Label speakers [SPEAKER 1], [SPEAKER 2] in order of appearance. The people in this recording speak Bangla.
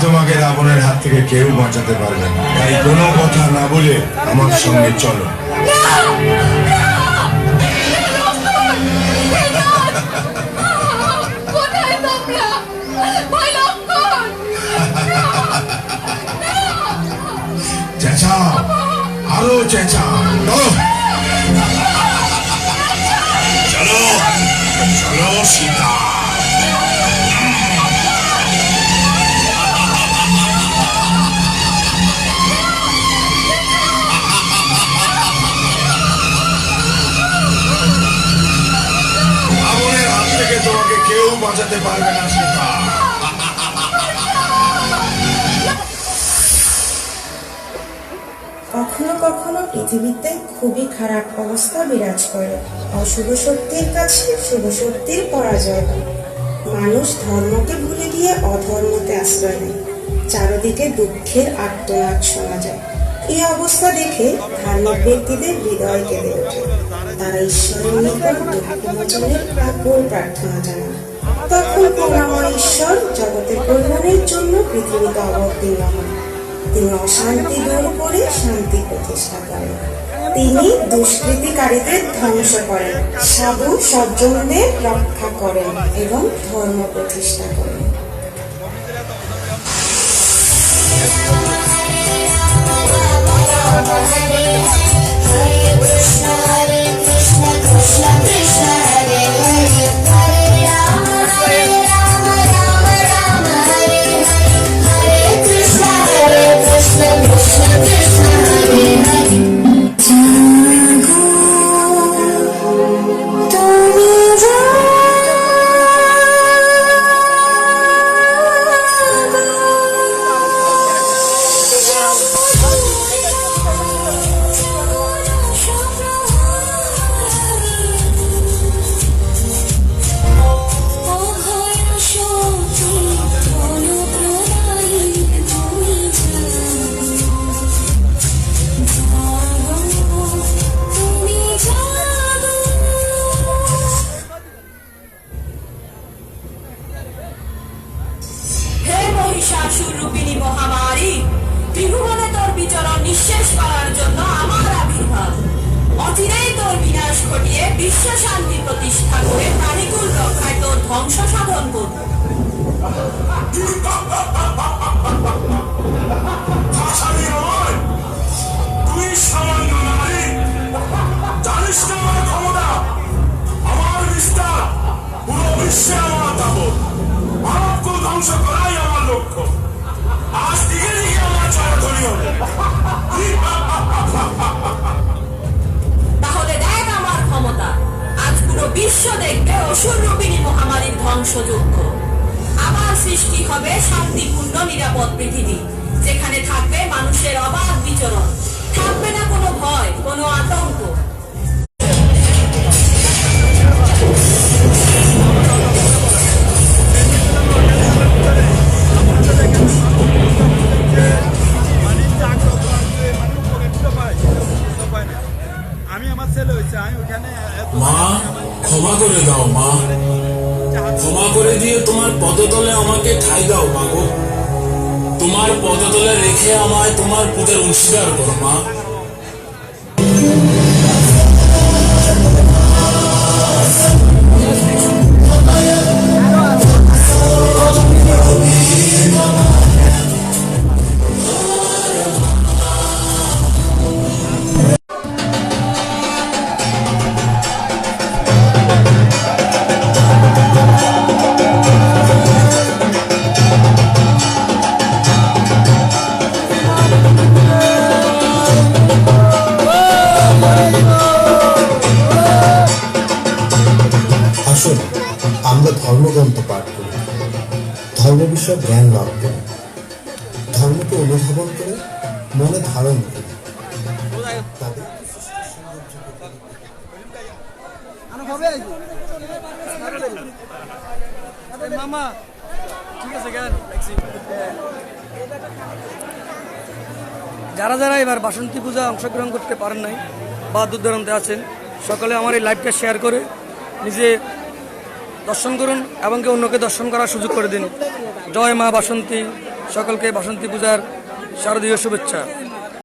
[SPEAKER 1] তোমাকে রাবণের হাত থেকে কেউ বাঁচাতে পারবে না। তাই কোনো কথা না বলে আমার সঙ্গে চলো। চেঁচাও, আরো চেঁচাও। চলো চলো সীতা। রাবণের হাত থেকে তোমাকে কেউ বাঁচাতে পারবে না সীতা।
[SPEAKER 2] কখনো কখনো পৃথিবীতে খুবই খারাপ অবস্থা বিরাজ করে। অশুভ শক্তির কাছে শুভ শক্তির পরাজয় হয়। মানুষ ধর্মকে ভুলে গিয়ে অধর্মতে আশ্রয় নেয়। চারদিকে দুঃখের আর্তনাদ শোনা যায়। এই অবস্থা দেখে ধার্মিক ব্যক্তিদের হৃদয় কেঁদে ওঠে। তারা ঈশ্বরের নিকট দুঃখমোচনের আকুল প্রার্থনা জানান। তখন করুণাময় ঈশ্বর জগতের কল্যাণের জন্য পৃথিবীতে অবতীর্ণ হন। তিনি অশান্তি দূর করে শান্তি প্রতিষ্ঠা করেন। তিনি দুষ্কৃতিকারীদের ধ্বংস করেন, সাধু সজ্জনদের রক্ষা করেন এবং ধর্ম প্রতিষ্ঠা করেন।
[SPEAKER 3] মহিষাসুররূপিণী মহামারী, ত্রিভুবনে তোর বিচরণ নিঃশেষ করার জন্য আমার আবির্ভাব। অচিরেই তোর বিনাশ ঘটিয়ে বিশ্ব শান্তি প্রতিষ্ঠা করে প্রাণীকুল রক্ষায় তোর ধ্বংস সাধন করব।
[SPEAKER 4] তুই সামান্য নারী, জানিস না আমার ক্ষমতা, আমার বিস্তার, পুরো বিশ্বে আমার দাবত। মানবকে ধ্বংস করাই আমার লক্ষ্য। আজ দিকে দিকে আমার জয়ধ্বনি হবে।
[SPEAKER 3] তাহলে দেখ আমার ক্ষমতা। আজ পুরো বিশ্ব দেখবে অসুররূপিণী মহামারীর ধ্বংসযজ্ঞ। আবার সৃষ্টি হবে শান্তিপূর্ণ নিরাপদ পৃথিবী, যেখানে থাকবে মানুষের অবাধ বিচরণ। থাকবে না কোনো ভয়, কোনো আতঙ্ক।
[SPEAKER 5] মা, ক্ষমা করে দাও মা, ক্ষমা করে দিয়ে তোমার পদতলে আমাকে ঠাঁই দাও মা গো। তোমার পদতলে রেখে আমায় তোমার পুজোর অংশীদার করো মা।
[SPEAKER 6] আসুন আমরা ধর্মগ্রন্থ পাঠ করি, ধর্ম বিষয়ে জ্ঞান লাভ করি, ধর্মকে অনুধাবন করে মনে ধারণ করি।
[SPEAKER 7] যারা যারা এবার বাসন্তী পূজা অংশগ্রহণ করতে পারেন নাই বা দূর দূরান্তে আছেন, সকলে আমার এই লাইভটা শেয়ার করে নিজে দর্শন করুন এবং অন্যকে দর্শন করার সুযোগ করে দিন। জয় মা বাসন্তী, সকলকে বাসন্তী পূজার শারদীয় শুভেচ্ছা।